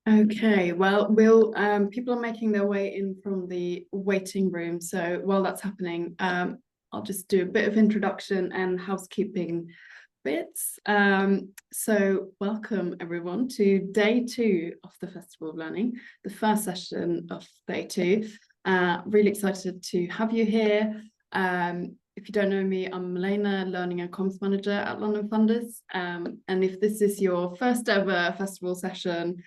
Okay, well, people are making their way in from the waiting room. So while that's happening, I'll just do a bit of introduction and housekeeping bits. So welcome everyone to day 2 of the Festival of Learning, the first session of day 2. Really excited to have you here. If you don't know me, I'm Milena, Learning and Comms Manager at London Funders. And if this is your first ever festival session,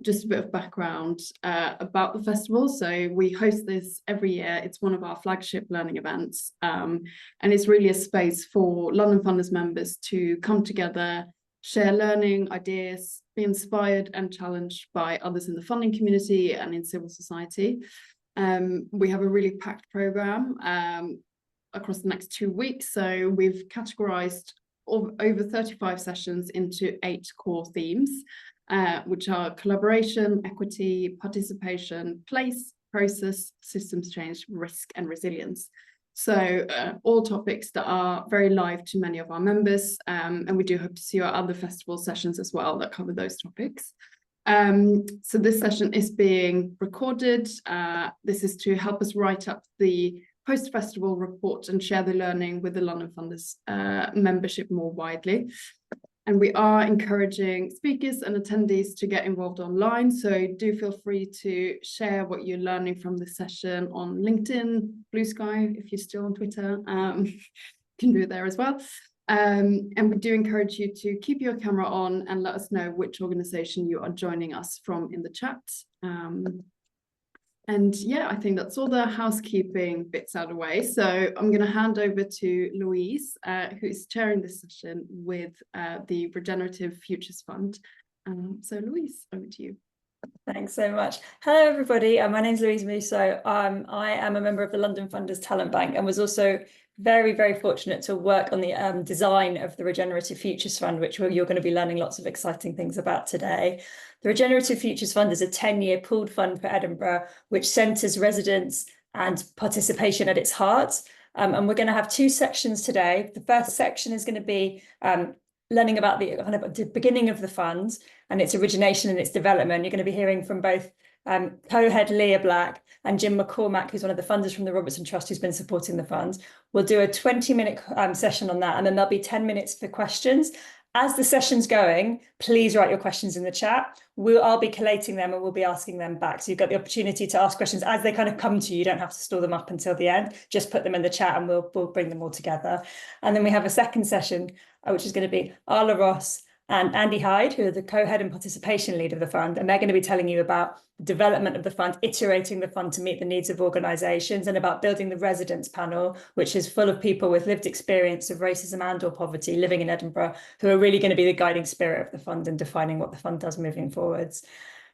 just a bit of background about the festival. So we host this every year. It's one of our flagship learning events. And it's really a space for London Funders members to come together, share learning, ideas, be inspired and challenged by others in the funding community and in civil society. We have a really packed programme across the next 2 weeks. So we've categorised over 35 sessions into 8 core themes. Which are collaboration, equity, participation, place, process, systems change, risk, and resilience. So all topics that are very live to many of our members, and we do hope to see you at other festival sessions as well that cover those topics. So this session is being recorded. This is to help us write up the post-festival report and share the learning with the London Funders membership more widely. And we are encouraging speakers and attendees to get involved online. So do feel free to share what you're learning from this session on LinkedIn, Blue Sky, if you're still on Twitter, you can do it there as well. And we do encourage you to keep your camera on and let us know which organisation you are joining us from in the chat. And yeah, I think that's all the housekeeping bits out of the way. So I'm going to hand over to Louise, who is chairing this session with the Regenerative Futures Fund. So Louise, over to you. Thanks so much. Hello, everybody. My name's Louise Musso. I am a member of the London Funders Talent Bank and was also very, very fortunate to work on the design of the Regenerative Futures Fund, which you're going to be learning lots of exciting things about today. The Regenerative Futures Fund is a 10-year pooled fund for Edinburgh, which centres residents and participation at its heart. And we're going to have 2 sections today. The first section is going to be learning about the beginning of the fund and its origination and its development. You're going to be hearing from both co-head Leah Black and Jim McCormack, who's one of the funders from the Robertson Trust, who's been supporting the fund. We'll do a 20-minute session on that, and then there'll be 10 minutes for questions. As the session's going, please write your questions in the chat. I'll be collating them and we'll be asking them back. So you've got the opportunity to ask questions as they kind of come to you. You don't have to store them up until the end. Just put them in the chat and we'll bring them all together. And then we have a second session, which is going to be Arla Ross and Andy Hyde, who are the co-head and participation lead of the fund. And they're going to be telling you about the development of the fund, iterating the fund to meet the needs of organisations, and about building the residents panel, which is full of people with lived experience of racism and or poverty living in Edinburgh, who are really going to be the guiding spirit of the fund and defining what the fund does moving forwards.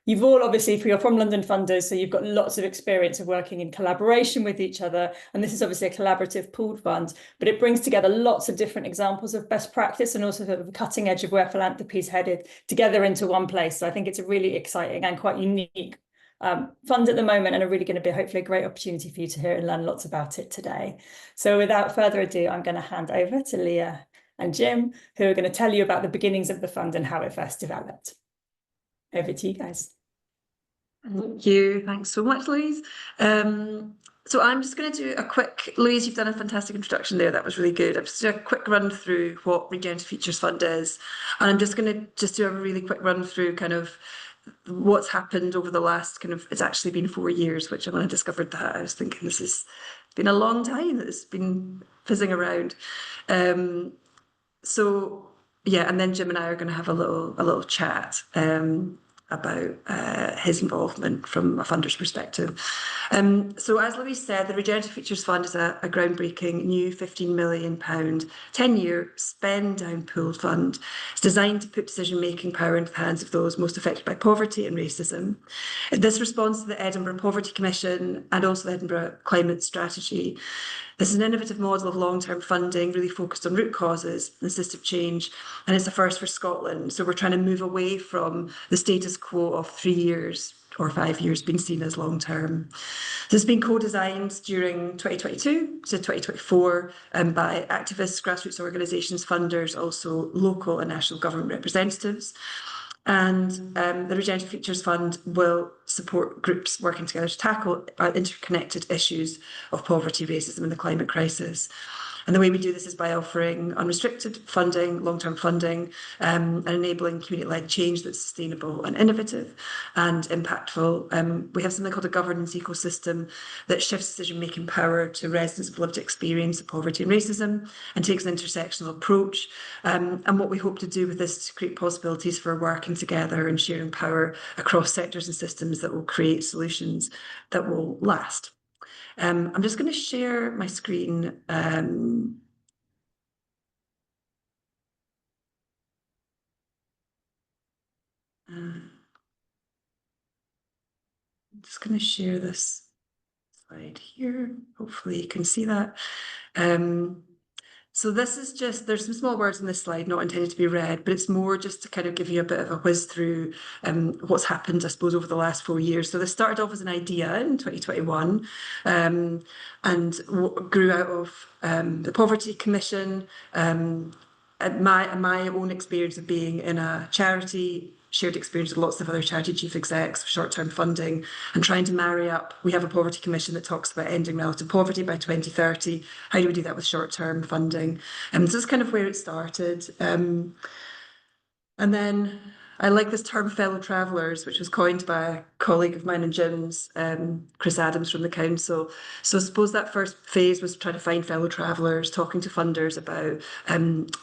You've all obviously, you're from London Funders, so you've got lots of experience of working in collaboration with each other. And this is obviously a collaborative pooled fund, but it brings together lots of different examples of best practice and also sort of the cutting edge of where philanthropy is headed together into one place. So I think it's a really exciting and quite unique fund at the moment, and are really going to be hopefully a great opportunity for you to hear and learn lots about it today. So without further ado, I'm going to hand over to Leah and Jim, who are going to tell you about the beginnings of the fund and how it first developed. Over to you guys. Thank you. Thanks so much, Louise. So I'm just going to do a quick, Louise, you've done a fantastic introduction there. That was really good. I'm just doing a quick run through what Regenerative Futures Fund is. And I'm just going to do a really quick run through kind of what's happened over the last it's actually been 4 years, which when I discovered that, I was thinking this has been a long time that it's been fizzing around. So yeah, and then Jim and I are going to have a little chat about his involvement from a funder's perspective. So as Louise said, the Regenerative Futures Fund is a groundbreaking new £15 million, 10-year spend-down pooled fund. It's designed to put decision-making power into the hands of those most affected by poverty and racism. This responds to the Edinburgh Poverty Commission and also the Edinburgh Climate Strategy. This is an innovative model of long-term funding, really focused on root causes and system change, and it's a first for Scotland. So we're trying to move away from the status quo of 3 years or 5 years being seen as long-term. This has been co-designed during 2022 to 2024 by activists, grassroots organisations, funders, also local and national government representatives. And the Regenerative Futures Fund will support groups working together to tackle interconnected issues of poverty, racism and the climate crisis. And the way we do this is by offering unrestricted funding, long-term funding, and enabling community-led change that's sustainable and innovative and impactful. We have something called a governance ecosystem that shifts decision-making power to residents with lived experience of poverty and racism and takes an intersectional approach. And what we hope to do with this is to create possibilities for working together and sharing power across sectors and systems that will create solutions that will last. I'm just going to share my screen. I'm just going to share this slide here. Hopefully you can see that. So this is just, there's some small words in this slide not intended to be read, but it's more just to kind of give you a bit of a whiz through what's happened, I suppose, over the last 4 years. So this started off as an idea in 2021 and grew out of the Poverty Commission, and my own experience of being in a charity, shared experience with lots of other charity chief execs, short-term funding, and trying to marry up. We have a Poverty Commission that talks about ending relative poverty by 2030. How do we do that with short-term funding? So this is kind of where it started. And then I like this term fellow travellers, which was coined by a colleague of mine and Jim's, Chris Adams from the council. So I suppose that first phase was trying to find fellow travellers, talking to funders about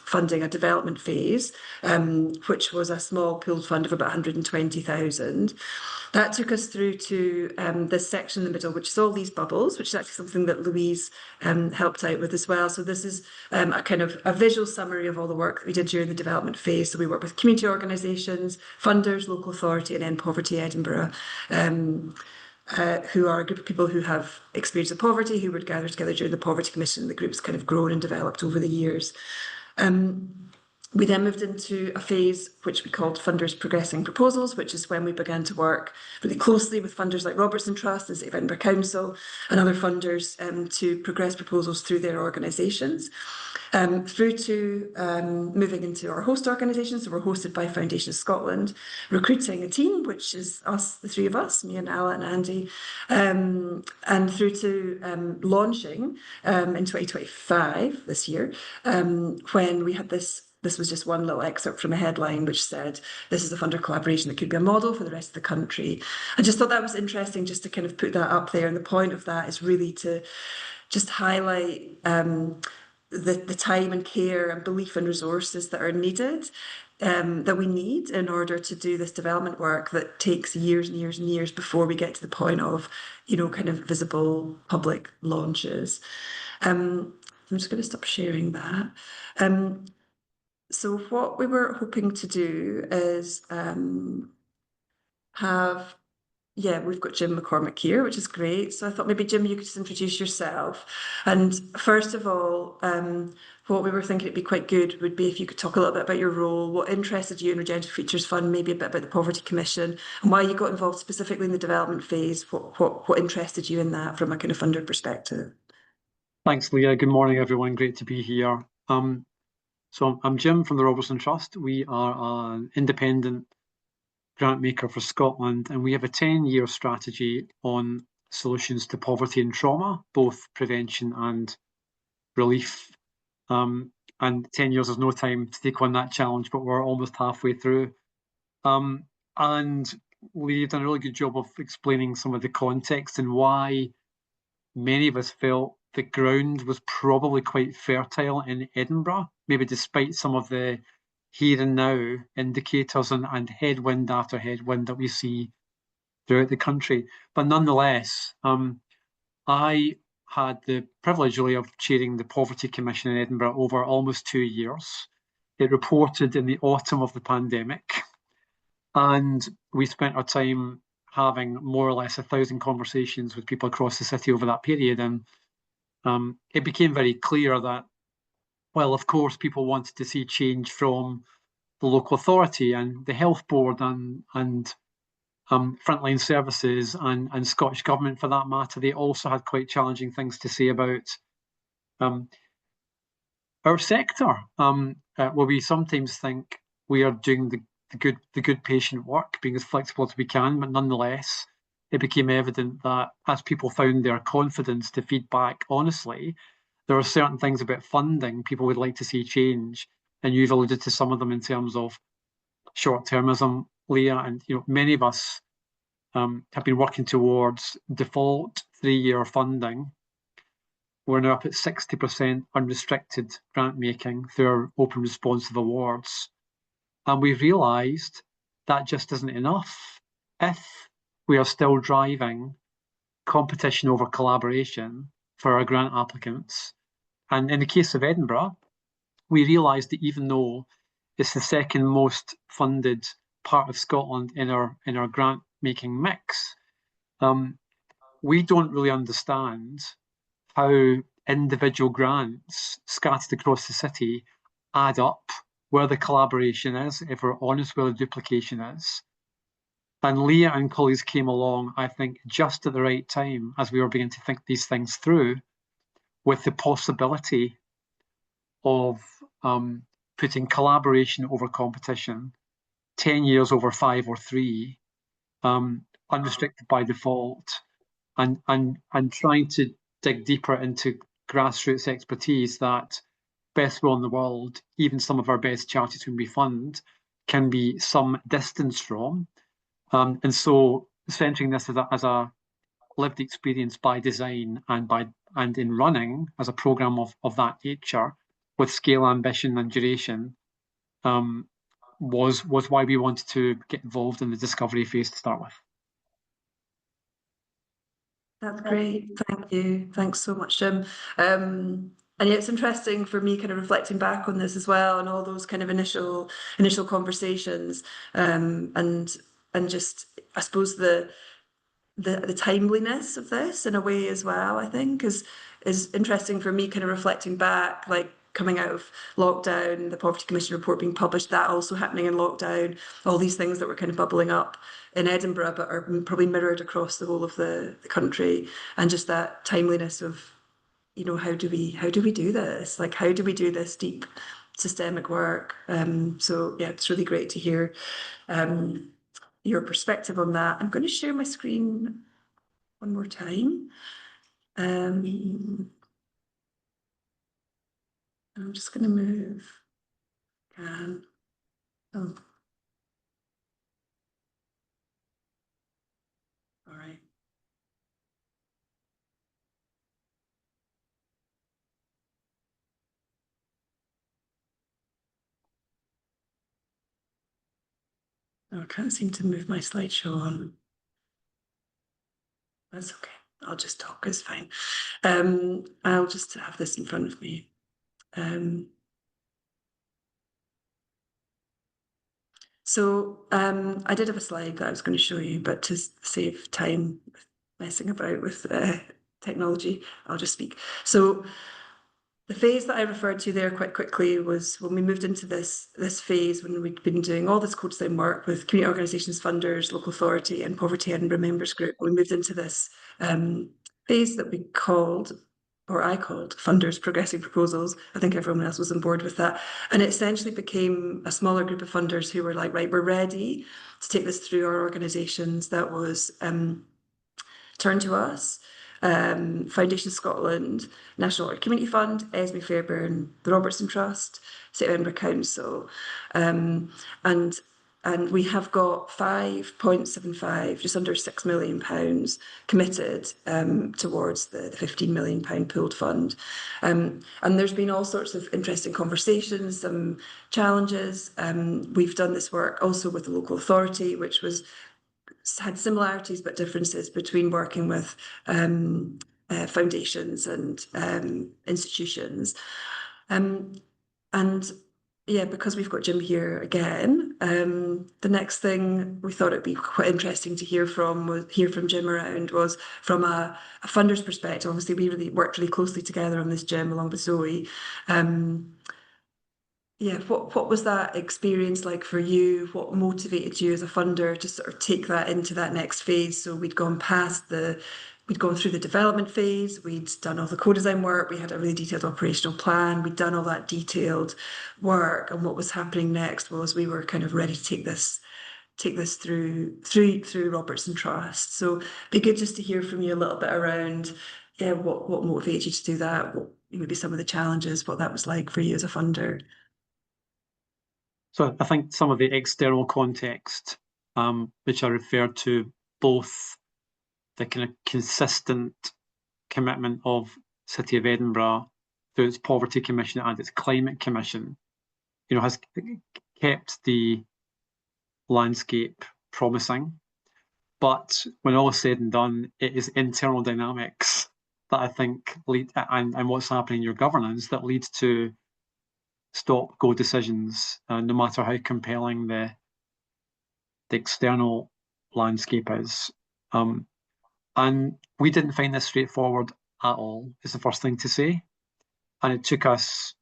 funding a development phase, which was a small pooled fund of about 120,000. That took us through to this section in the middle, which is all these bubbles, which is actually something that Louise helped out with as well. So this is a kind of a visual summary of all the work that we did during the development phase. So we work with community organisations, funders, local authority, and End Poverty Edinburgh, who are a group of people who have experience of poverty, who would gather together during the Poverty Commission. The group's kind of grown and developed over the years. We then moved into a phase which we called Funders Progressing Proposals, which is when we began to work really closely with funders like Robertson Trust and City of Edinburgh Council and other funders to progress proposals through their organisations. Through to moving into our host organisations. So we're hosted by Foundation Scotland, recruiting a team, which is us, the three of us, me and Ala and Andy, and through to launching in 2025, this year, when we had this was just one little excerpt from a headline which said, this is a funder collaboration that could be a model for the rest of the country. I just thought that was interesting just to kind of put that up there. And the point of that is really to just highlight the time and care and belief and resources that are needed, that we need in order to do this development work that takes years and years and years before we get to the point of, you know, kind of visible public launches. I'm just going to stop sharing that. So what we were hoping to do is we've got Jim McCormick here, which is great. So I thought maybe, Jim, you could just introduce yourself. And first of all, what we were thinking it'd be quite good would be if you could talk a little bit about your role, what interested you in Regenerative Futures Fund, maybe a bit about the Poverty Commission, and why you got involved specifically in the development phase, what interested you in that from a kind of funder perspective. Thanks, Leah. Good morning, everyone. Great to be here. So I'm Jim from the Robertson Trust. We are an independent grant maker for Scotland, and we have a 10-year strategy on solutions to poverty and trauma, both prevention and relief. And 10 years is no time to take on that challenge, but we're almost halfway through. And we've done a really good job of explaining some of the context and why many of us felt the ground was probably quite fertile in Edinburgh, maybe despite some of the here and now indicators and headwind after headwind that we see throughout the country. But nonetheless, I had the privilege really of chairing the Poverty Commission in Edinburgh over almost 2 years. It reported in the autumn of the pandemic, and we spent our time having more or less 1,000 conversations with people across the city over that period. And it became very clear that, well, of course, people wanted to see change from the local authority and the health board and frontline services and Scottish Government for that matter. They also had quite challenging things to say about our sector, where we sometimes think we are doing the the good patient work, being as flexible as we can, but nonetheless, it became evident that as people found their confidence to feed back honestly, there are certain things about funding people would like to see change. And you've alluded to some of them in terms of short-termism, Leah, and many of us have been working towards default 3-year funding. We're now up at 60% unrestricted grant making through our open responsive awards. And we've realised that just isn't enough if we are still driving competition over collaboration for our grant applicants. And in the case of Edinburgh, we realised that even though it's the second most funded part of Scotland in our grant making mix, we don't really understand how individual grants scattered across the city add up, where the collaboration is, if we're honest, where the duplication is. And Leah and colleagues came along, I think, just at the right time as we were beginning to think these things through, with the possibility of putting collaboration over competition, 10 years over 5 or 3, unrestricted by default, and trying to dig deeper into grassroots expertise that best will in the world, even some of our best charities whom we fund, can be some distance from. And so centering this as a lived experience by design and in running as a programme of that nature with scale, ambition and duration was why we wanted to get involved in the discovery phase to start with. That's great. Thank you. Thanks so much, Jim. And yeah, it's interesting for me kind of reflecting back on this as well and all those kind of initial conversations and just, I suppose, the timeliness of this in a way as well, I think is interesting for me, kind of reflecting back, like coming out of lockdown, the Poverty Commission report being published, that also happening in lockdown, all these things that were kind of bubbling up in Edinburgh but are probably mirrored across the whole of the country, and just that timeliness of, how do we do this? Like, how do we do this deep systemic work? So yeah, it's really great to hear your perspective on that. I'm going to share my screen one more time. I'm just going to move. Oh. All right. Oh, I can't seem to move my slideshow on. That's okay. I'll just talk, it's fine. I'll just have this in front of me. So I did have a slide that I was going to show you, but to save time messing about with technology, I'll just speak. So the phase that I referred to there quite quickly was when we moved into this phase, when we'd been doing all this co-design work with community organisations, funders, local authority and Poverty Edinburgh members group. We moved into this phase that we called, or I called, Funders Progressing Proposals. I think everyone else was on board with that. And it essentially became a smaller group of funders who were like, right, we're ready to take this through our organisations. That was Turn to Us, Foundation Scotland, National Water Community Fund, Esme Fairbairn, the Robertson Trust, City of Edinburgh Council, and we have got 5.75, just under £6 million committed towards the £15 million pooled fund. And there's been all sorts of interesting conversations, some challenges. We've done this work also with the local authority, which had similarities but differences between working with foundations and institutions. And yeah, because we've got Jim here again, the next thing we thought it'd be quite interesting to hear from Jim around was from a funder's perspective. Obviously, we really worked really closely together on this, Jim, along with Zoe. Yeah, what was that experience like for you? What motivated you as a funder to sort of take that into that next phase? So we'd gone past the we'd gone through the development phase, we'd done all the co-design work, we had a really detailed operational plan, we'd done all that detailed work, and what was happening next was we were kind of ready to take this through Robertson Trust. So it'd be good just to hear from you a little bit around, yeah, what motivated you to do that, what maybe some of the challenges, what that was like for you as a funder. So I think some of the external context, which I referred to, both the kind of consistent commitment of City of Edinburgh through its Poverty Commission and its Climate Commission, has kept the landscape promising. But when all is said and done, it is internal dynamics that I think lead, and what's happening in your governance, that leads to stop-go decisions, no matter how compelling the external landscape is. And we didn't find this straightforward at all, is the first thing to say. And it took us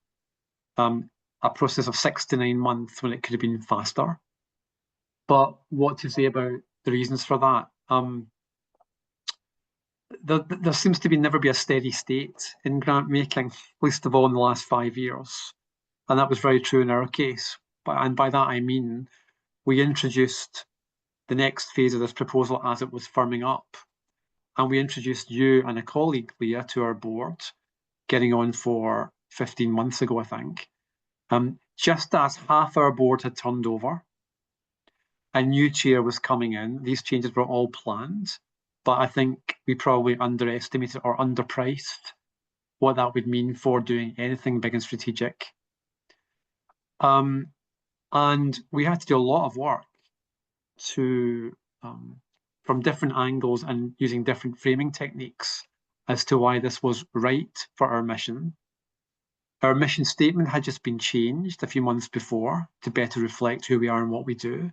a process of 6 to 9 months when it could have been faster. But what to say about the reasons for that? There seems to be never be a steady state in grant making, least of all in the last 5 years. And that was very true in our case. And by that I mean, we introduced the next phase of this proposal as it was firming up. And we introduced you and a colleague, Leah, to our board, getting on for 15 months ago, I think. Just as half our board had turned over, a new chair was coming in. These changes were all planned, but I think we probably underestimated or underpriced what that would mean for doing anything big and strategic. And we had to do a lot of work to, from different angles and using different framing techniques as to why this was right for our mission. Our mission statement had just been changed a few months before to better reflect who we are and what we do.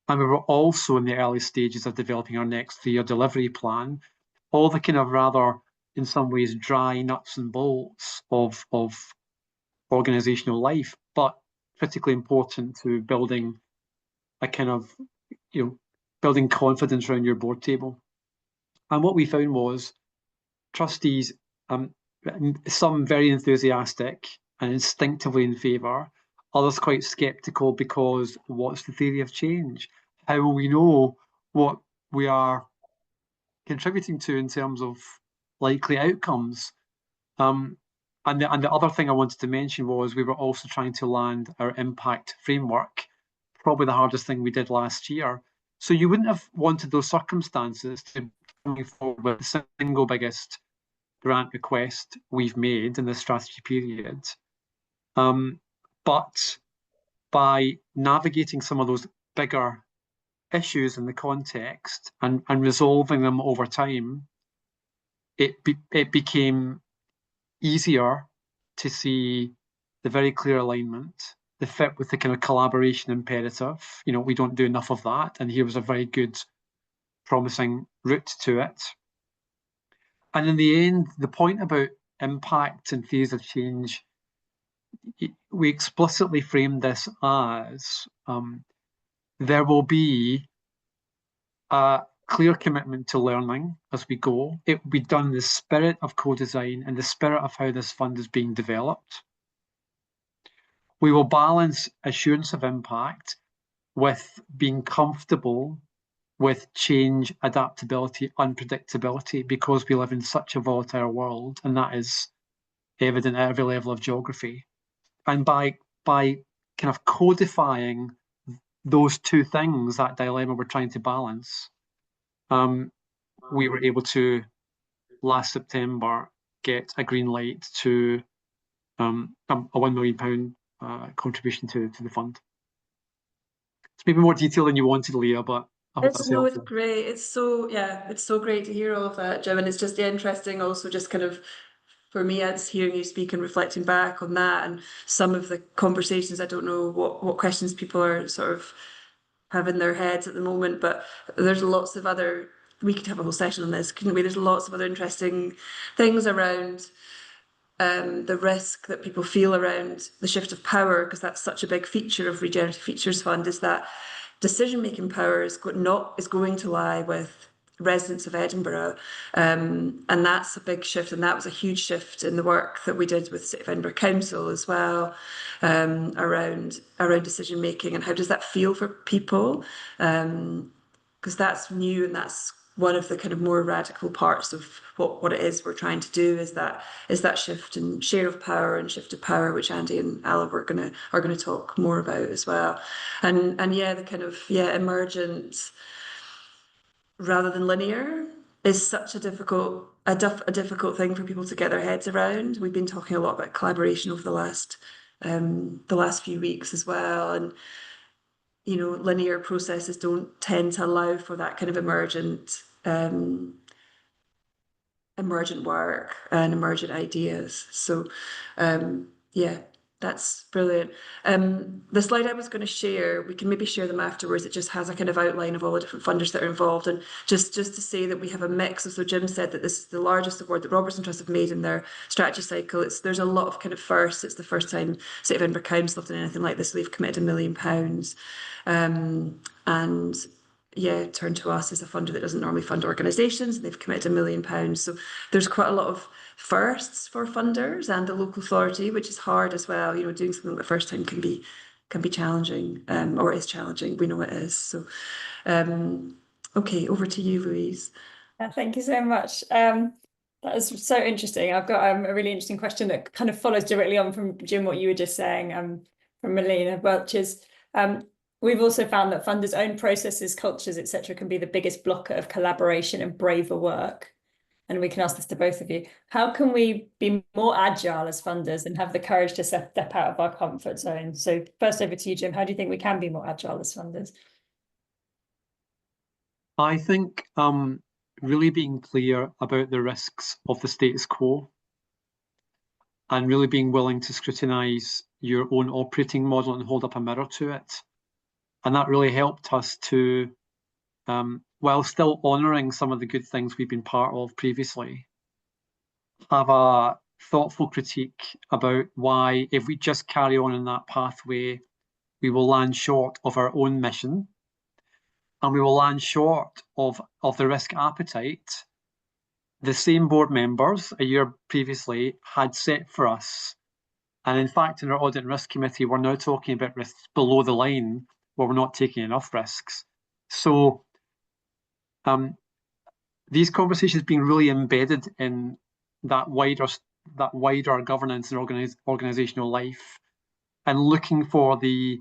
And we were also in the early stages of developing our next 3-year delivery plan, all the kind of rather, in some ways, dry nuts and bolts of organizational life, but critically important to building a kind of, building confidence around your board table. And what we found was trustees, some very enthusiastic and instinctively in favour, others quite sceptical because what's the theory of change? How will we know what we are contributing to in terms of likely outcomes? And the other thing I wanted to mention was we were also trying to land our impact framework, probably the hardest thing we did last year. So you wouldn't have wanted those circumstances to move forward with the single biggest grant request we've made in this strategy period. But by navigating some of those bigger issues in the context and resolving them over time, it became easier to see the very clear alignment, the fit with the kind of collaboration imperative. We don't do enough of that, and here was a very good, promising route to it. And in the end, the point about impact and theories of change, we explicitly framed this as there will be a clear commitment to learning as we go. It will be done in the spirit of co-design and the spirit of how this fund is being developed. We will balance assurance of impact with being comfortable with change, adaptability, unpredictability, because we live in such a volatile world, and that is evident at every level of geography. And by kind of codifying those two things, that dilemma we're trying to balance, we were able to, last September, get a green light to a £1 million contribution to the fund. It's maybe more detail than you wanted, Leah, but I hope that's helpful. It's great. It's so great to hear all of that, Jim. And it's just interesting also just kind of, for me, as hearing you speak and reflecting back on that and some of the conversations. I don't know what questions people are sort of have in their heads at the moment, but there's lots of other, we could have a whole session on this, couldn't we? There's lots of other interesting things around the risk that people feel around the shift of power, because that's such a big feature of Regenerative Futures Fund, is that decision-making power is going to lie with residents of Edinburgh, and that's a big shift, and that was a huge shift in the work that we did with City of Edinburgh Council as well, around decision making, and how does that feel for people, because that's new, and that's one of the kind of more radical parts of what it is we're trying to do, is that shift in share of power and shift of power, which Andy and Ala are going to talk more about as well, and yeah, the kind of emergent rather than linear is such a difficult thing for people to get their heads around. We've been talking a lot about collaboration over the last few weeks as well, and linear processes don't tend to allow for that kind of emergent work and emergent ideas. So that's brilliant. The slide I was going to share, we can maybe share them afterwards. It just has a kind of outline of all the different funders that are involved, and just to say that we have a mix. So Jim said that this is the largest award that Robertson Trust have made in their strategy cycle. There's a lot of kind of firsts. It's the first time City of Edinburgh Council have done anything like this. They've committed £1 million, and Turn to Us is a funder that doesn't normally fund organisations, and they've committed £1 million. So there's quite a lot of firsts for funders and the local authority, which is hard as well. Doing something the first time can be challenging, or is challenging. We know it is. So, okay, over to you, Louise. Thank you so much. That was so interesting. I've got a really interesting question that kind of follows directly on from Jim, what you were just saying, from Melina, which is, we've also found that funders' own processes, cultures, etc., can be the biggest blocker of collaboration and braver work. And we can ask this to both of you. How can we be more agile as funders and have the courage to step out of our comfort zone? So first over to you, Jim. How do you think we can be more agile as funders? I think really being clear about the risks of the status quo, and really being willing to scrutinise your own operating model and hold up a mirror to it. And that really helped us to, while still honouring some of the good things we've been part of previously, have a thoughtful critique about why, if we just carry on in that pathway, we will land short of our own mission, and we will land short of the risk appetite the same board members a year previously had set for us. And in fact, in our Audit and Risk Committee, we're now talking about risks below the line where we're not taking enough risks. So these conversations being really embedded in that wider governance and organizational life, and looking for the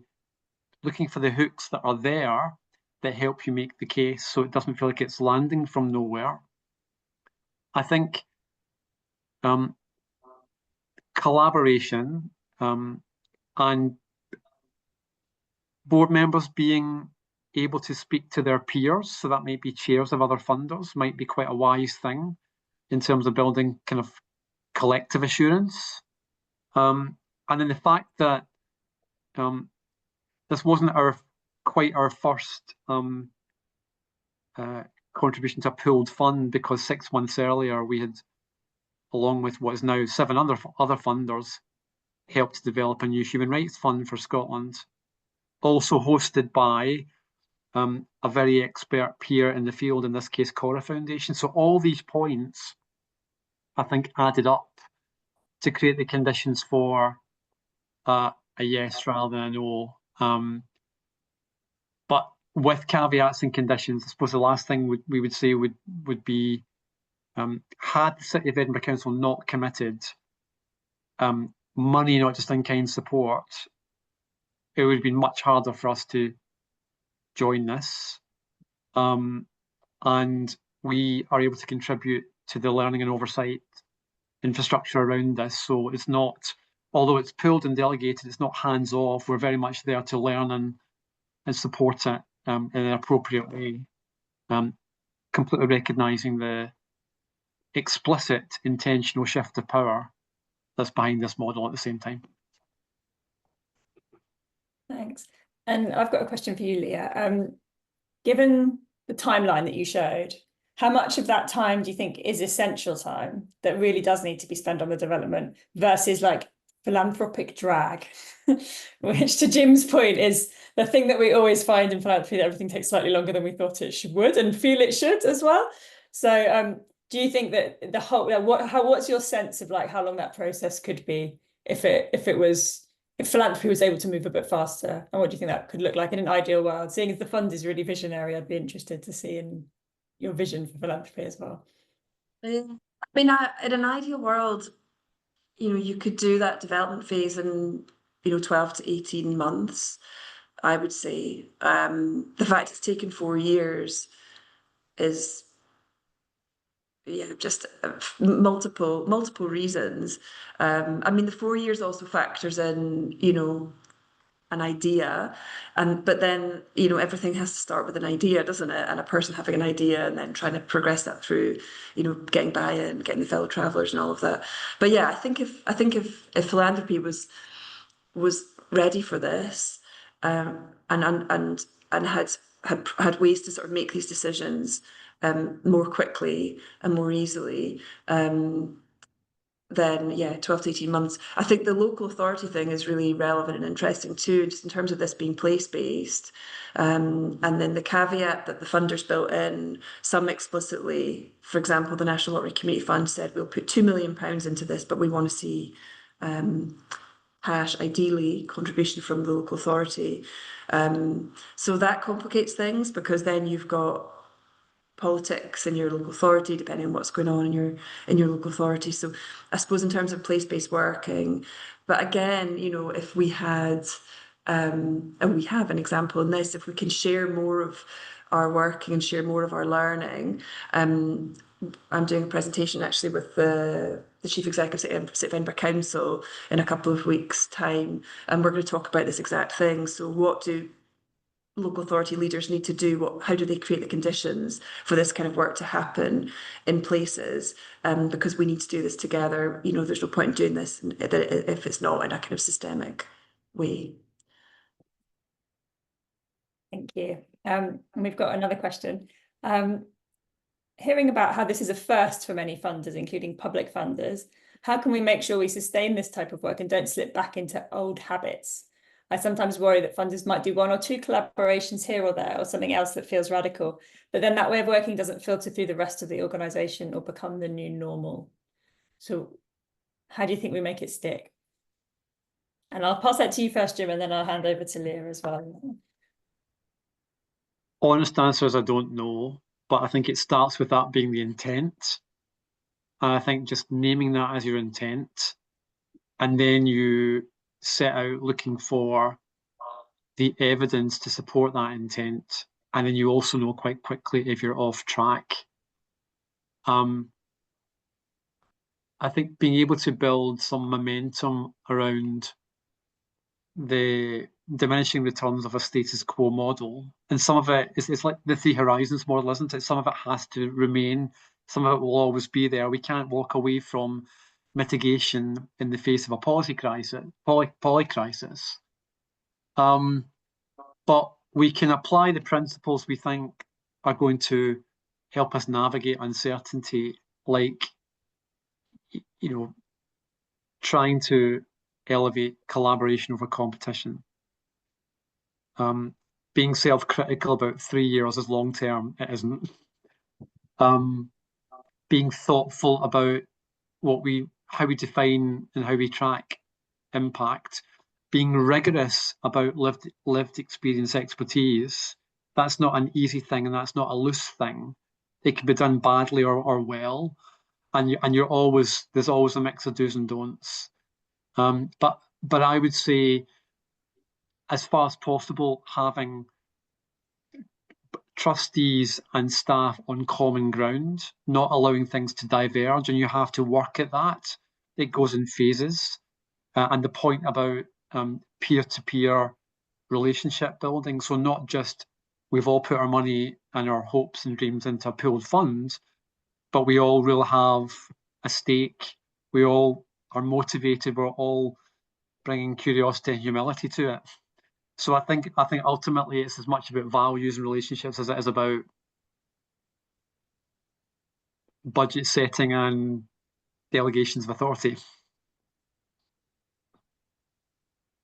hooks that are there that help you make the case, so it doesn't feel like it's landing from nowhere. I think collaboration and board members being able to speak to their peers, so that might be chairs of other funders, might be quite a wise thing in terms of building kind of collective assurance. And then the fact that this wasn't quite our first contribution to a pooled fund, because 6 months earlier we had, along with what is now 7 other funders, helped develop a new human rights fund for Scotland, also hosted by a very expert peer in the field, in this case Cora Foundation. So all these points, I think, added up to create the conditions for a yes rather than a no. But with caveats and conditions, I suppose the last thing we would say would be, had the City of Edinburgh Council not committed money, not just in-kind support, it would have been much harder for us to join this. And we are able to contribute to the learning and oversight infrastructure around this. So it's not, although it's pooled and delegated, it's not hands-off. We're very much there to learn and support it in an appropriate way, completely recognising the explicit intentional shift of power that's behind this model at the same time. Thanks. And I've got a question for you, Leah. Given the timeline that you showed, how much of that time do you think is essential time that really does need to be spent on the development versus like philanthropic drag, which to Jim's point is the thing that we always find in philanthropy, that everything takes slightly longer than we thought it would and feel it should as well. So do you think that the whole, what's your sense of like how long that process could be if philanthropy was able to move a bit faster? And what do you think that could look like in an ideal world? Seeing as the fund is really visionary, I'd be interested to see in your vision for philanthropy as well. I mean, in an ideal world, you could do that development phase in, 12 to 18 months, I would say. The fact it's taken 4 years is, just multiple reasons. I mean, the 4 years also factors in, an idea, but then everything has to start with an idea, doesn't it? And a person having an idea and then trying to progress that through, getting buy-in, getting the fellow travelers and all of that. But yeah, I think if philanthropy was ready for this, and had ways to sort of make these decisions more quickly and more easily, then yeah, 12 to 18 months. I think the local authority thing is really relevant and interesting too, just in terms of this being place-based. And then the caveat that the funders built in, some explicitly, for example, the National Lottery Community Fund said we'll put £2 million into this, but we want to see cash, ideally, contribution from the local authority. So that complicates things, because then you've got politics in your local authority, depending on what's going on in your local authority. So I suppose in terms of place-based working, but again, if we had, and we have an example in this, if we can share more of our working and share more of our learning. I'm doing a presentation actually with the Chief Executive of Edinburgh Council in a couple of weeks' time, and we're going to talk about this exact thing. So what do local authority leaders need to do? How do they create the conditions for this kind of work to happen in places? Because we need to do this together. There's no point in doing this if it's not in a kind of systemic way. Thank you. And we've got another question. Hearing about how this is a first for many funders, including public funders, how can we make sure we sustain this type of work and don't slip back into old habits? I sometimes worry that funders might do 1 or 2 collaborations here or there, or something else that feels radical, but then that way of working doesn't filter through the rest of the organisation or become the new normal. So how do you think we make it stick? And I'll pass that to you first, Jim, and then I'll hand over to Leah as well. Honest answer is I don't know, but I think it starts with that being the intent. And I think just naming that as your intent, and then you set out looking for the evidence to support that intent, and then you also know quite quickly if you're off track. I think being able to build some momentum around the diminishing returns of a status quo model, and some of it is, it's like the 3 horizons model, isn't it? Some of it has to remain, some of it will always be there. We can't walk away from mitigation in the face of a policy crisis, crisis. But we can apply the principles we think are going to help us navigate uncertainty, like, trying to elevate collaboration over competition. Being self-critical about 3 years is long-term, it isn't. Being thoughtful about how we define and how we track impact. Being rigorous about lived experience expertise. That's not an easy thing, and that's not a loose thing. It can be done badly or well, and there's always a mix of do's and don'ts. But I would say, as far as possible, having trustees and staff on common ground, not allowing things to diverge, and you have to work at that. It goes in phases. And the point about peer-to-peer relationship building, so not just we've all put our money and our hopes and dreams into a pooled fund, but we all really have a stake. We all are motivated. We're all bringing curiosity and humility to it. So I think ultimately it's as much about values and relationships as it is about budget setting and delegations of authority.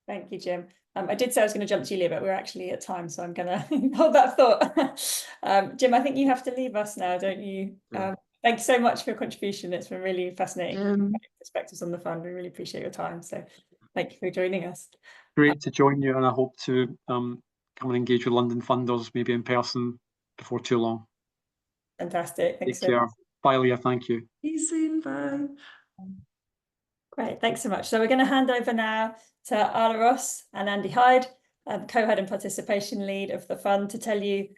Thank you, Jim. I did say I was going to jump to you, Leah, but we're actually at time, so I'm going to hold that thought. Jim, I think you have to leave us now, don't you? Thank you so much for your contribution. It's been really fascinating perspectives on the fund. We really appreciate your time. So thank you for joining us. Great to join you, and I hope to come and engage with London funders, maybe in person, before too long. Fantastic. Thanks Take care. Bye, Leah. Thank you. See you soon. Bye. Great, thanks so much. So we're going to hand over now to Ala Ross and Andy Hyde, co-head and participation lead of the fund, to tell you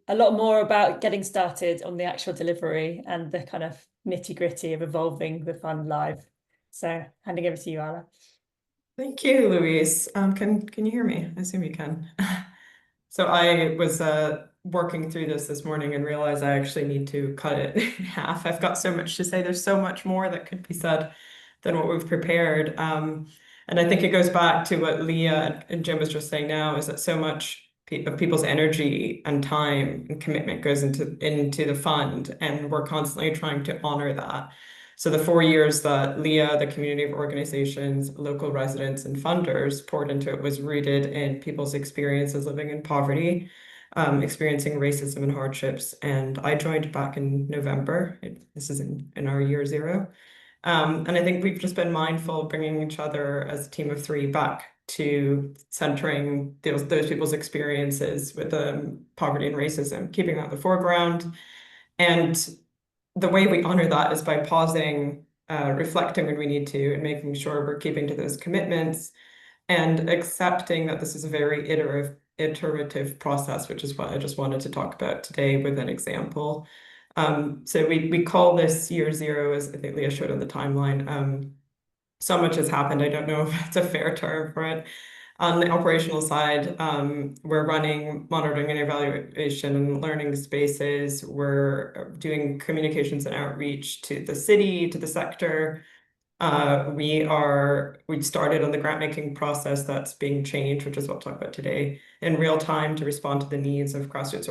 a lot more about getting started on the actual delivery and the kind of nitty-gritty of evolving the fund live. So handing over to you, Ala. Thank you, Louise. Can you hear me? I assume you can. So I was working through this morning and realized I actually need to cut it in half. I've got so much to say. There's so much more that could be said than what we've prepared. And I think it goes back to what Leah and Jim was just saying now, is that so much of people's energy and time and commitment goes into the fund, and we're constantly trying to honor that. So the 4 years that Leah, the community of organizations, local residents, and funders poured into it was rooted in people's experiences living in poverty, experiencing racism and hardships. And I joined back in November. This is in our year 0. And I think we've just been mindful of bringing each other as a team of 3 back to centering those people's experiences with poverty and racism, keeping that in the foreground. And the way we honor that is by pausing, reflecting when we need to, and making sure we're keeping to those commitments, and accepting that this is a very iterative process, which is what I just wanted to talk about today with an example. So we call this year 0, as I think Leah showed on the timeline. So much has happened. I don't know if it's a fair term for it. On the operational side, we're running monitoring and evaluation and learning spaces. We're doing communications and outreach to the city, to the sector. We started on the grant making process that's being changed, which is what we'll talk about today, in real time to respond to the needs of grassroots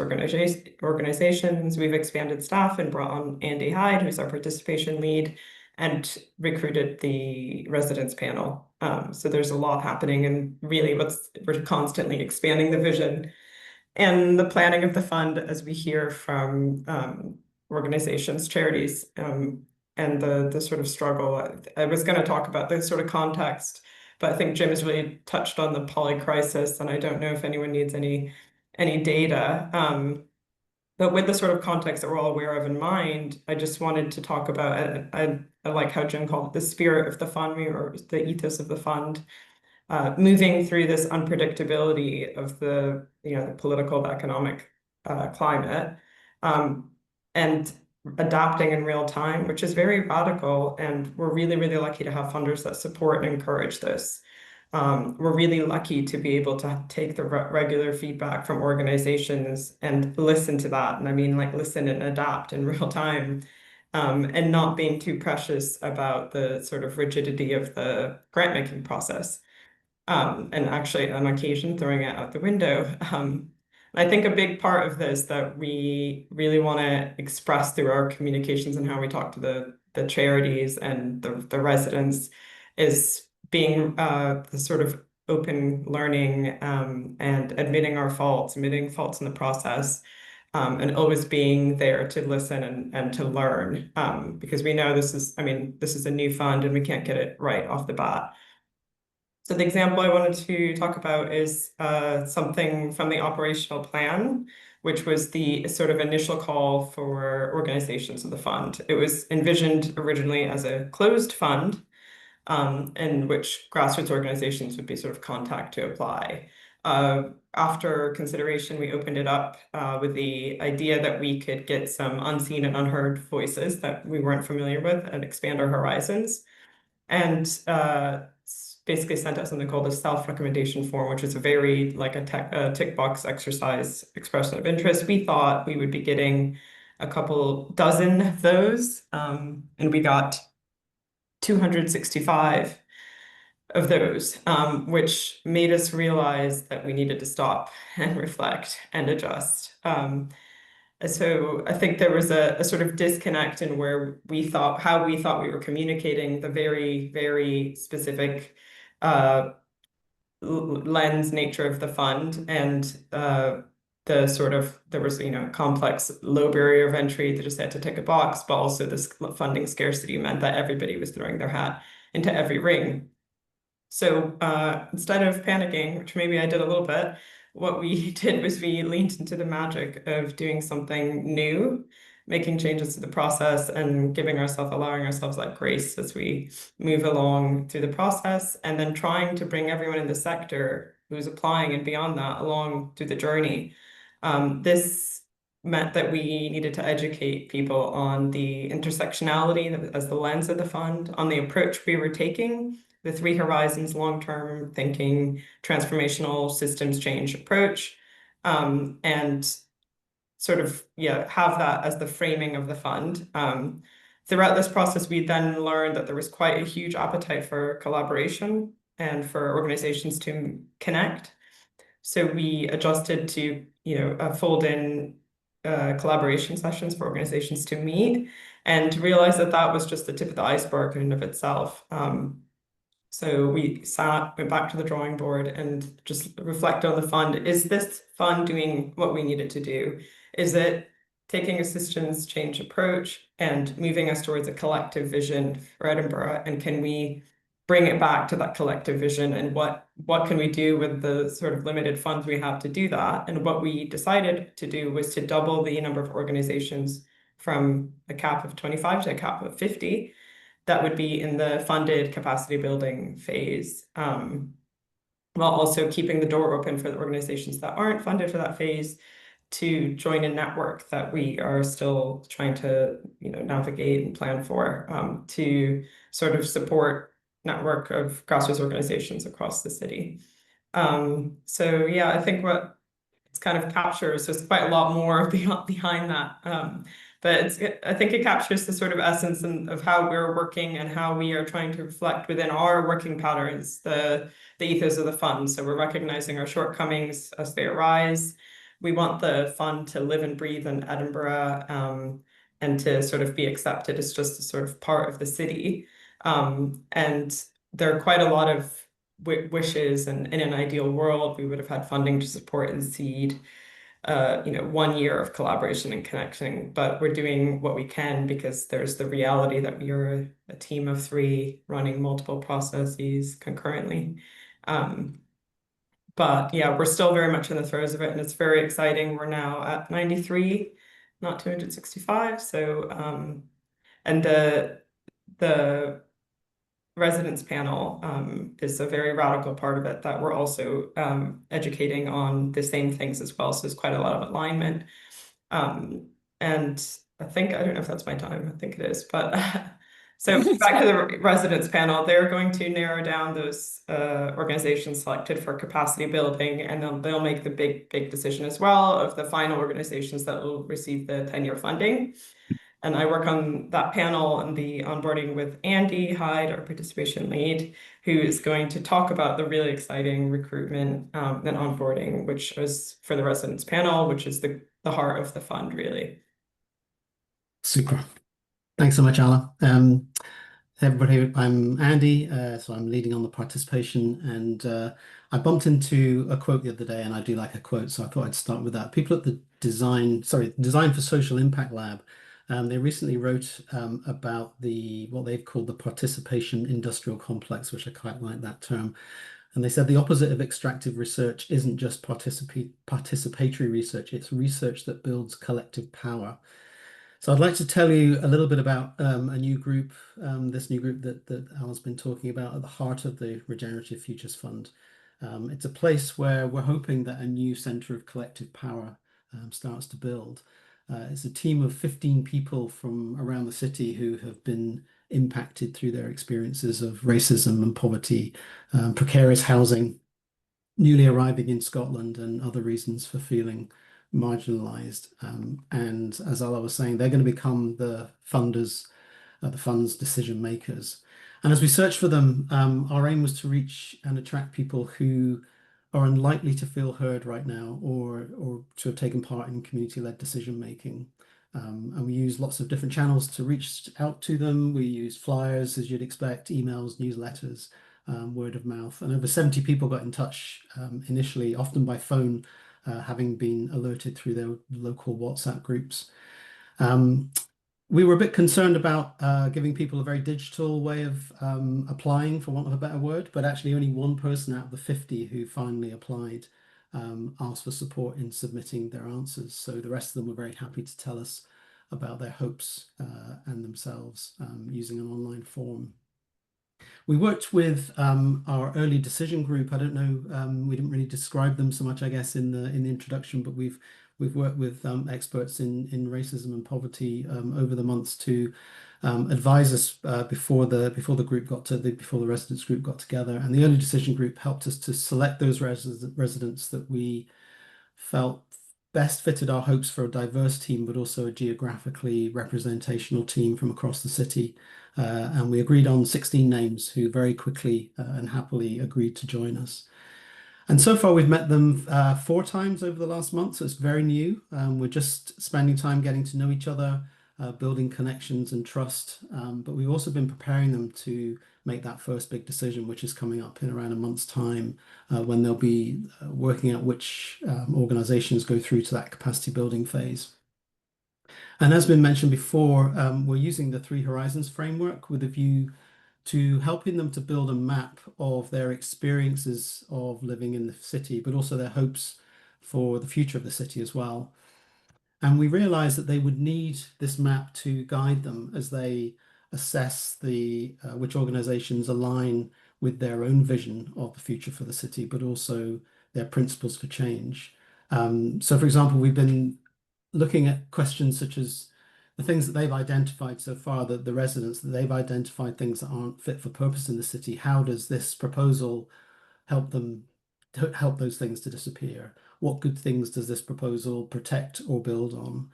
organizations. We've expanded staff and brought on Andy Hyde, who's our participation lead, and recruited the residents panel. So there's a lot happening, and really we're constantly expanding the vision and the planning of the fund as we hear from organizations, charities, and the sort of struggle. I was going to talk about the sort of context, but I think Jim has really touched on the poly crisis, and I don't know if anyone needs any data. But with the sort of context that we're all aware of in mind, I just wanted to talk about, I like how Jim called it the spirit of the fund, or the ethos of the fund, moving through this unpredictability of the political, the economic climate, and adapting in real time, which is very radical. And we're really, really lucky to have funders that support and encourage this. We're really lucky to be able to take the regular feedback from organizations and listen to that. And I mean, like, listen and adapt in real time, and not being too precious about the sort of rigidity of the grant making process. And actually, on occasion, throwing it out the window. I think a big part of this that we really want to express through our communications and how we talk to the charities and the residents is being the sort of open learning, and admitting faults in the process, and always being there to listen and to learn, because we know this is a new fund and we can't get it right off the bat. So the example I wanted to talk about is something from the operational plan, which was the sort of initial call for organizations of the fund. It was envisioned originally as a closed fund, in which grassroots organizations would be sort of contact to apply. After consideration, we opened it up with the idea that we could get some unseen and unheard voices that we weren't familiar with and expand our horizons. And basically sent out something called a self-recommendation form, which is a very like a tick box exercise expression of interest. We thought we would be getting a couple dozen of those, and we got 265 of those, which made us realize that we needed to stop and reflect and adjust. So I think there was a sort of disconnect in how we thought we were communicating the very, very specific lens nature of the fund and there was, you know, complex low barrier of entry. They just had to tick a box, but also this funding scarcity meant that everybody was throwing their hat into every ring. So instead of panicking, which maybe I did a little bit, what we did was we leaned into the magic of doing something new, making changes to the process and allowing ourselves that grace as we move along through the process, and then trying to bring everyone in the sector who's applying and beyond that along through the journey. This meant that we needed to educate people on the intersectionality as the lens of the fund, on the approach we were taking, the 3 horizons: long-term thinking, transformational, systems change approach, and sort of, have that as the framing of the fund. Throughout this process, we then learned that there was quite a huge appetite for collaboration and for organizations to connect. So we adjusted to, fold in collaboration sessions for organizations to meet, and realize that that was just the tip of the iceberg in and of itself. So we went back to the drawing board and just reflect on the fund. Is this fund doing what we need it to do? Is it taking a systems change approach and moving us towards a collective vision for Edinburgh? And can we bring it back to that collective vision? And what can we do with the sort of limited funds we have to do that? And what we decided to do was to double the number of organizations from a cap of 25 to a cap of 50. That would be in the funded capacity building phase, while also keeping the door open for the organizations that aren't funded for that phase to join a network that we are still trying to, navigate and plan for, to sort of support network of grassroots organizations across the city. So yeah, I think what it's kind of captures, there's quite a lot more behind that. But I think it captures the sort of essence of how we're working and how we are trying to reflect within our working patterns, the ethos of the fund. So we're recognizing our shortcomings as they arise. We want the fund to live and breathe in Edinburgh, and to sort of be accepted as just a sort of part of the city. And there are quite a lot of wishes, and in an ideal world, we would have had funding to support and seed 1 year of collaboration and connecting, but we're doing what we can because there's the reality that we are a team of 3 running multiple processes concurrently. But yeah, we're still very much in the throes of it, and it's very exciting. We're now at 93, not 265. So, and the residents panel is a very radical part of it that we're also educating on the same things as well. So there's quite a lot of alignment. And I don't know if that's my time, I think it is, but so back to the residents panel, they're going to narrow down those organizations selected for capacity building, and they'll make the big decision as well of the final organizations that will receive the 10-year funding. And I work on that panel and the onboarding with Andy Hyde, our participation lead, who is going to talk about the really exciting recruitment and onboarding, which is for the residents panel, which is the heart of the fund, really. Super. Thanks so much, Ala. Everybody, I'm Andy, so I'm leading on the participation, and I bumped into a quote the other day, and I do like a quote, so I thought I'd start with that. People at the Design for Social Impact Lab, they recently wrote about what they've called the participation industrial complex, which I quite like that term. And they said the opposite of extractive research isn't just participatory research, it's research that builds collective power. So I'd like to tell you a little bit about a new group, this new group that Al's been talking about at the heart of the Regenerative Futures Fund. It's a place where we're hoping that a new centre of collective power starts to build. It's a team of 15 people from around the city who have been impacted through their experiences of racism and poverty, precarious housing, newly arriving in Scotland, and other reasons for feeling marginalized. And as Ala was saying, they're going to become the funders, the fund's decision makers. And as we search for them, our aim was to reach and attract people who are unlikely to feel heard right now, or to have taken part in community-led decision making. And we use lots of different channels to reach out to them. We use flyers, as you'd expect, emails, newsletters, word of mouth. And over 70 people got in touch initially, often by phone, having been alerted through their local WhatsApp groups. We were a bit concerned about giving people a very digital way of applying, for want of a better word, but actually only one person out of the 50 who finally applied asked for support in submitting their answers. So the rest of them were very happy to tell us about their hopes and themselves using an online form. We worked with our early decision group. I don't know, we didn't really describe them so much, I guess, in the introduction, but we've worked with experts in racism and poverty over the months to advise us before the residents group got together. And the early decision group helped us to select those residents that we felt best fitted our hopes for a diverse team, but also a geographically representational team from across the city. And we agreed on 16 names who very quickly and happily agreed to join us. And so far, we've met them 4 times over the last month, so it's very new. We're just spending time getting to know each other, building connections and trust. But we've also been preparing them to make that first big decision, which is coming up in around a month's time, when they'll be working out which organizations go through to that capacity building phase. And as been mentioned before, we're using the 3 Horizons framework with a view to helping them to build a map of their experiences of living in the city, but also their hopes for the future of the city as well. And we realized that they would need this map to guide them as they assess which organizations align with their own vision of the future for the city, but also their principles for change. So for example, we've been looking at questions such as the things that they've identified so far, the residents, that they've identified things that aren't fit for purpose in the city. How does this proposal help those things to disappear? What good things does this proposal protect or build on?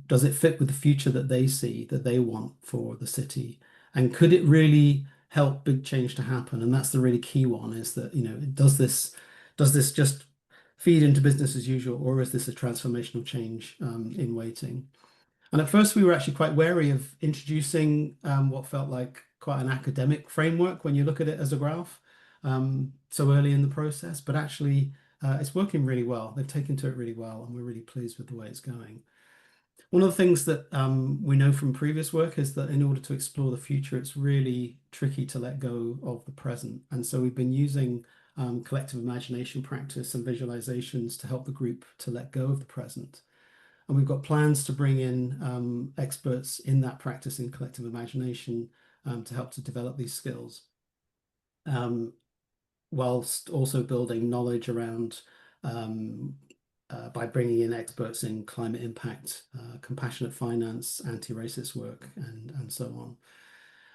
Does it fit with the future that they see, that they want for the city? And could it really help big change to happen? And that's the really key one, is that, does this just feed into business as usual, or is this a transformational change in waiting? And at first, we were actually quite wary of introducing what felt like quite an academic framework when you look at it as a graph so early in the process. But actually, it's working really well. They've taken to it really well, and we're really pleased with the way it's going. One of the things that we know from previous work is that in order to explore the future, it's really tricky to let go of the present. And so we've been using collective imagination practice and visualizations to help the group to let go of the present. And we've got plans to bring in experts in that practice in collective imagination to help to develop these skills, whilst also building knowledge around by bringing in experts in climate impact, compassionate finance, anti-racist work, and so on.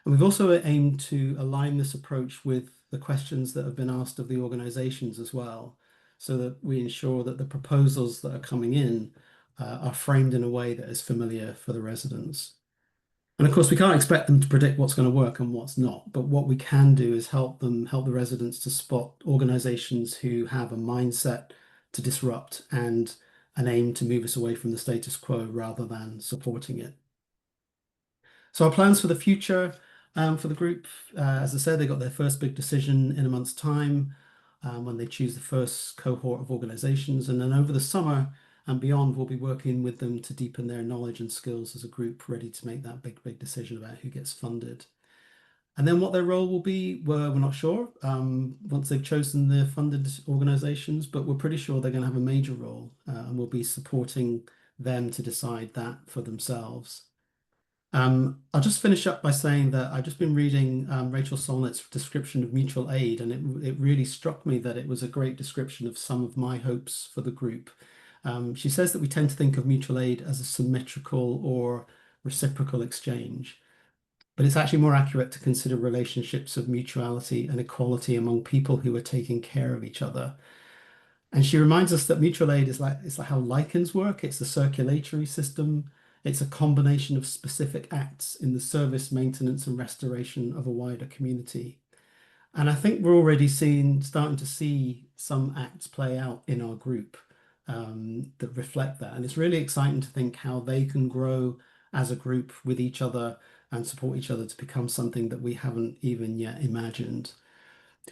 And we've also aimed to align this approach with the questions that have been asked of the organizations as well, so that we ensure that the proposals that are coming in are framed in a way that is familiar for the residents. And of course, we can't expect them to predict what's going to work and what's not, but what we can do is help the residents to spot organizations who have a mindset to disrupt and an aim to move us away from the status quo rather than supporting it. So our plans for the future for the group, as I said, they got their first big decision in a month's time when they choose the first cohort of organizations. And then over the summer and beyond, we'll be working with them to deepen their knowledge and skills as a group, ready to make that big decision about who gets funded. And then what their role will be, we're not sure once they've chosen their funded organizations, but we're pretty sure they're going to have a major role and we'll be supporting them to decide that for themselves. I'll just finish up by saying that I've just been reading Rachel Solnit's description of mutual aid, and it really struck me that it was a great description of some of my hopes for the group. She says that we tend to think of mutual aid as a symmetrical or reciprocal exchange, but it's actually more accurate to consider relationships of mutuality and equality among people who are taking care of each other. And she reminds us that mutual aid is like how lichens work. It's a circulatory system. It's a combination of specific acts in the service, maintenance, and restoration of a wider community. And I think we're already starting to see some acts play out in our group that reflect that. And it's really exciting to think how they can grow as a group with each other and support each other to become something that we haven't even yet imagined.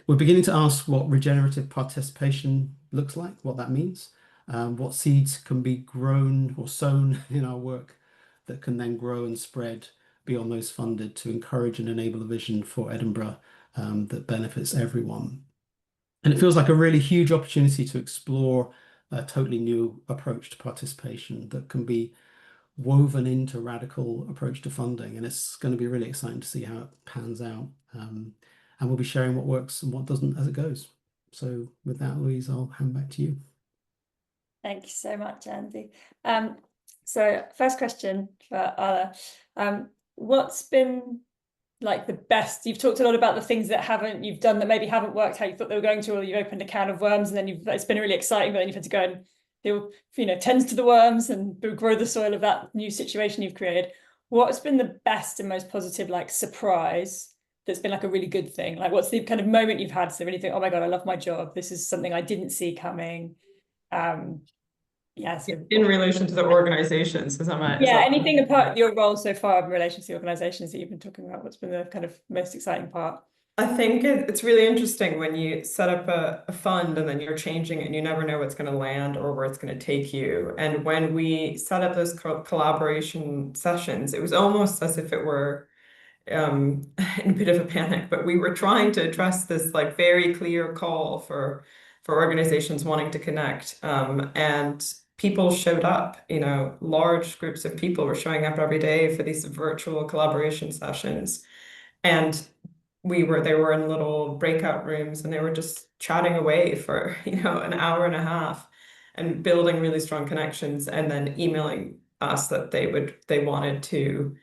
We're beginning to ask what regenerative participation looks like, what that means, what seeds can be grown or sown in our work that can then grow and spread beyond those funded to encourage and enable a vision for Edinburgh that benefits everyone. And it feels like a really huge opportunity to explore a totally new approach to participation that can be woven into radical approach to funding. And it's going to be really exciting to see how it pans out. And we'll be sharing what works and what doesn't as it goes. So with that, Louise, I'll hand back to you. Thank you so much, Andy. So first question for Ala. What's been like the best? You've talked a lot about the things that you've done that maybe haven't worked how you thought they were going to, or you've opened a can of worms and then it's been really exciting, but then you've had to go and tend to the worms and grow the soil of that new situation you've created. What's been the best and most positive like surprise that's been like a really good thing? Like what's the kind of moment you've had to really think, oh my God, I love my job. This is something I didn't see coming. So in relation to the organizations, anything apart your role so far in relation to the organizations that you've been talking about, what's been the kind of most exciting part? I think it's really interesting when you set up a fund and then you're changing it and you never know what's going to land or where it's going to take you. And when we set up those collaboration sessions, it was almost as if it were in a bit of a panic, but we were trying to address this like very clear call for organizations wanting to connect, and people showed up. Large groups of people were showing up every day for these virtual collaboration sessions, and they were in little breakout rooms and they were just chatting away for an hour and a half and building really strong connections, and then emailing us that they wanted to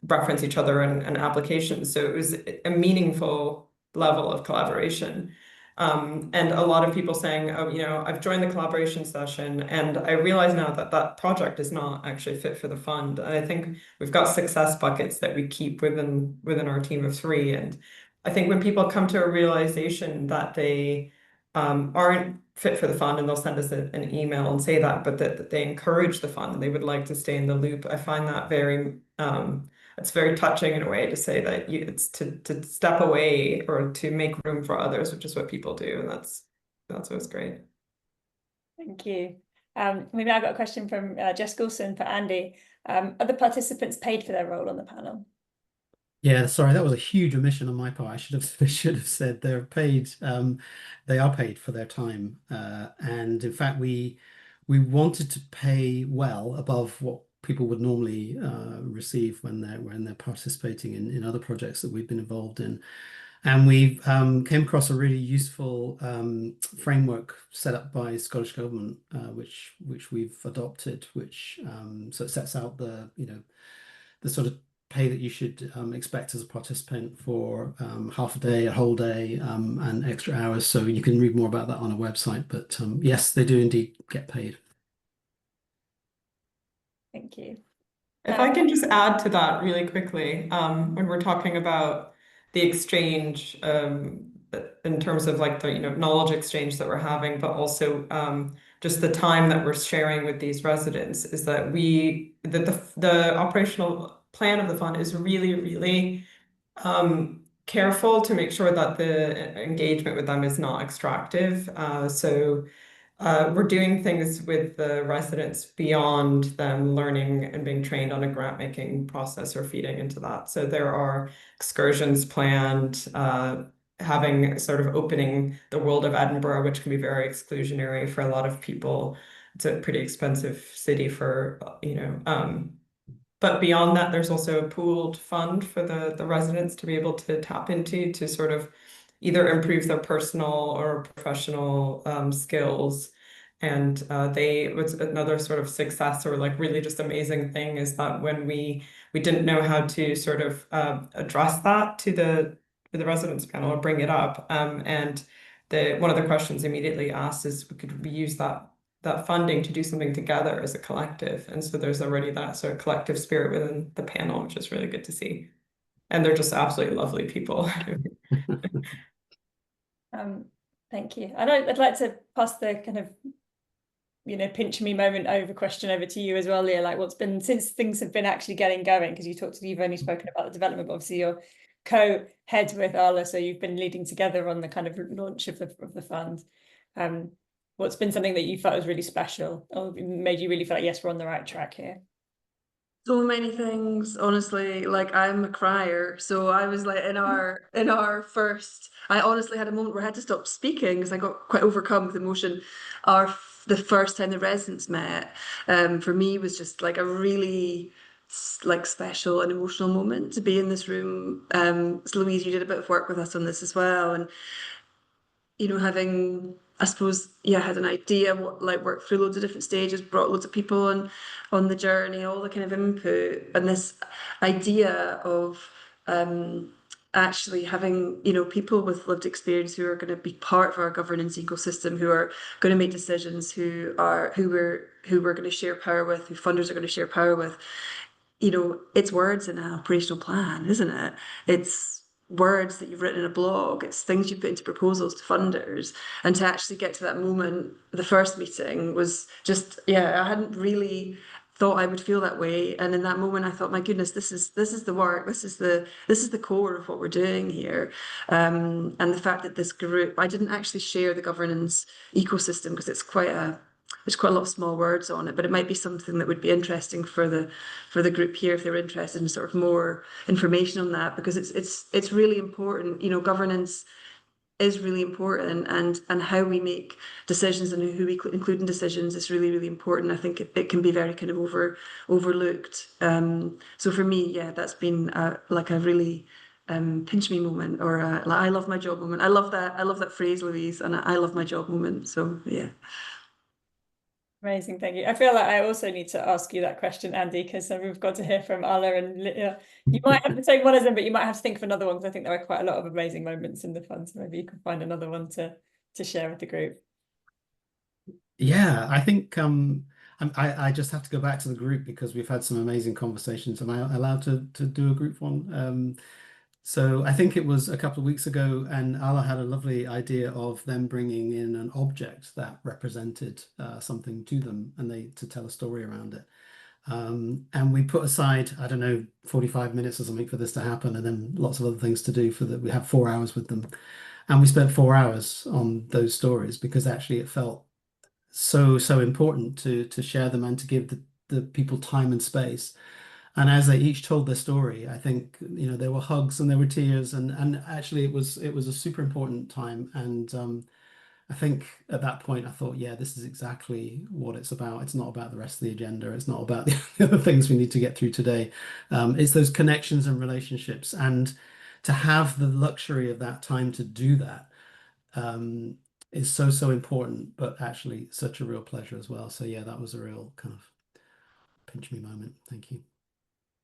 reference each other and applications. So it was a meaningful level of collaboration. And a lot of people saying, oh, I've joined the collaboration session and I realize now that that project is not actually fit for the fund. And I think we've got success buckets that we keep within our team of 3. And I think when people come to a realization that they aren't fit for the fund, and they'll send us an email and say that, but that they encourage the fund and they would like to stay in the loop. I find that it's very touching in a way to say that it's to step away or to make room for others, which is what people do. And that's what's great. Thank you. Maybe I've got a question from Jess Goulson for Andy. Are the participants paid for their role on the panel? Yeah, sorry, that was a huge omission on my part. I should have said they're paid. They are paid for their time, and in fact, we wanted to pay well above what people would normally receive when they're participating in other projects that we've been involved in. And we came across a really useful framework set up by Scottish Government, which we've adopted, so it sets out the sort of pay that you should expect as a participant for half a day, a whole day, and extra hours. So you can read more about that on our website. But yes, they do indeed get paid. Thank you. If I can just add to that really quickly, when we're talking about the exchange, in terms of like the knowledge exchange that we're having, but also just the time that we're sharing with these residents, is that the operational plan of the fund is really, really careful to make sure that the engagement with them is not extractive. So we're doing things with the residents beyond them learning and being trained on a grant making process or feeding into that. So there are excursions planned, having sort of opening the world of Edinburgh, which can be very exclusionary for a lot of people. It's a pretty expensive city for, but beyond that, there's also a pooled fund for the residents to be able to tap into to sort of either improve their personal or professional skills. And what's another sort of success or like really just amazing thing is that when we didn't know how to sort of address that to the residents panel or bring it up, and one of the questions immediately asked is, could we use that funding to do something together as a collective? And so there's already that sort of collective spirit within the panel, which is really good to see. And they're just absolutely lovely people. Thank you. I'd like to pass the kind of pinch me moment question over to you as well, Leah. Like, what's been, since things have been actually getting going, because you've only spoken about the development, but obviously you're co-head with Arla, so you've been leading together on the kind of launch of the fund. What's been something that you felt was really special, or made you really feel like, yes, we're on the right track here? So many things, honestly. Like, I'm a crier, so I was like in our first. I honestly had a moment where I had to stop speaking because I got quite overcome with emotion. The first time the residents met, for me was just like a really like special and emotional moment to be in this room. So Louise, you did a bit of work with us on this as well, and having, I suppose, had an idea, worked through loads of different stages, brought loads of people on the journey, all the kind of input, and this idea of actually having, people with lived experience who are going to be part of our governance ecosystem, who are going to make decisions, who we're going to share power with, who funders are going to share power with. It's words in an operational plan, isn't it? It's words that you've written in a blog, it's things you put into proposals to funders. And to actually get to that moment, the first meeting was just, I hadn't really thought I would feel that way. And in that moment I thought, my goodness, this is the work, this is the core of what we're doing here. And the fact that this group, I didn't actually share the governance ecosystem because there's quite a lot of small words on it, but it might be something that would be interesting for the group here if they're interested in sort of more information on that, because it's really important. Governance is really important, and how we make decisions and who we include in decisions is really, really important. I think it can be very kind of overlooked. So for me, that's been like a really pinch me moment, or like I love my job moment. I love that phrase, Louise, and I love my job moment. So yeah. Amazing, thank you. I feel like I also need to ask you that question, Andy, because we've got to hear from Arla, and you might have to take one of them, but you might have to think of another one, because I think there are quite a lot of amazing moments in the fund, so maybe you can find another one to share with the group. Yeah, I think I just have to go back to the group because we've had some amazing conversations. Am I allowed to do a group one? So I think it was a couple of weeks ago, and Ala had a lovely idea of them bringing in an object that represented something to them, and to tell a story around it. And we put aside, I don't know, 45 minutes or something for this to happen, and then lots of other things to do we have 4 hours with them. And we spent 4 hours on those stories because actually it felt so important to share them and to give the people time and space. And as they each told their story, I think, there were hugs and there were tears, and actually it was a super important time. And I think at that point I thought, this is exactly what it's about. It's not about the rest of the agenda. It's not about the other things we need to get through today. It's those connections and relationships, and to have the luxury of that time to do that is so important, but actually such a real pleasure as well. So that was a real kind of pinch me moment. Thank you.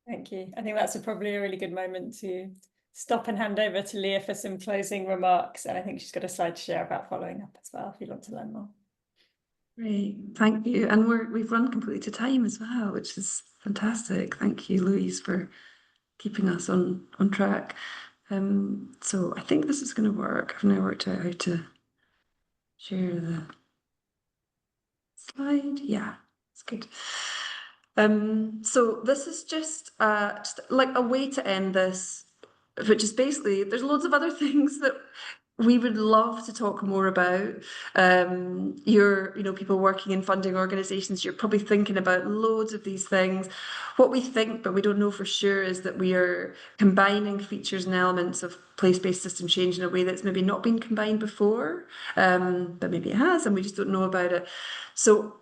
Thank you. I think that's probably a really good moment to stop and hand over to Leah for some closing remarks. And I think she's got a slide to share about following up as well, if you'd like to learn more. Great, thank you. And we've run completely to time as well, which is fantastic. Thank you, Louise, for keeping us on track. So I think this is going to work. I've now worked out how to share the slide. Yeah, it's good. So this is just like a way to end this, which is basically, there's loads of other things that we would love to talk more about. People working in funding organisations, you're probably thinking about loads of these things. What we think, but we don't know for sure, is that we are combining features and elements of place-based system change in a way that's maybe not been combined before, but maybe it has, and we just don't know about it. So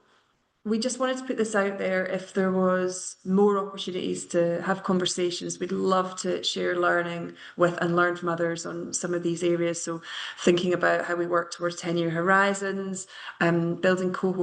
we just wanted to put this out there. If there was more opportunities to have conversations, we'd love to share learning with and learn from others on some of these areas. So thinking about how we work towards 10-year horizons, building cohorts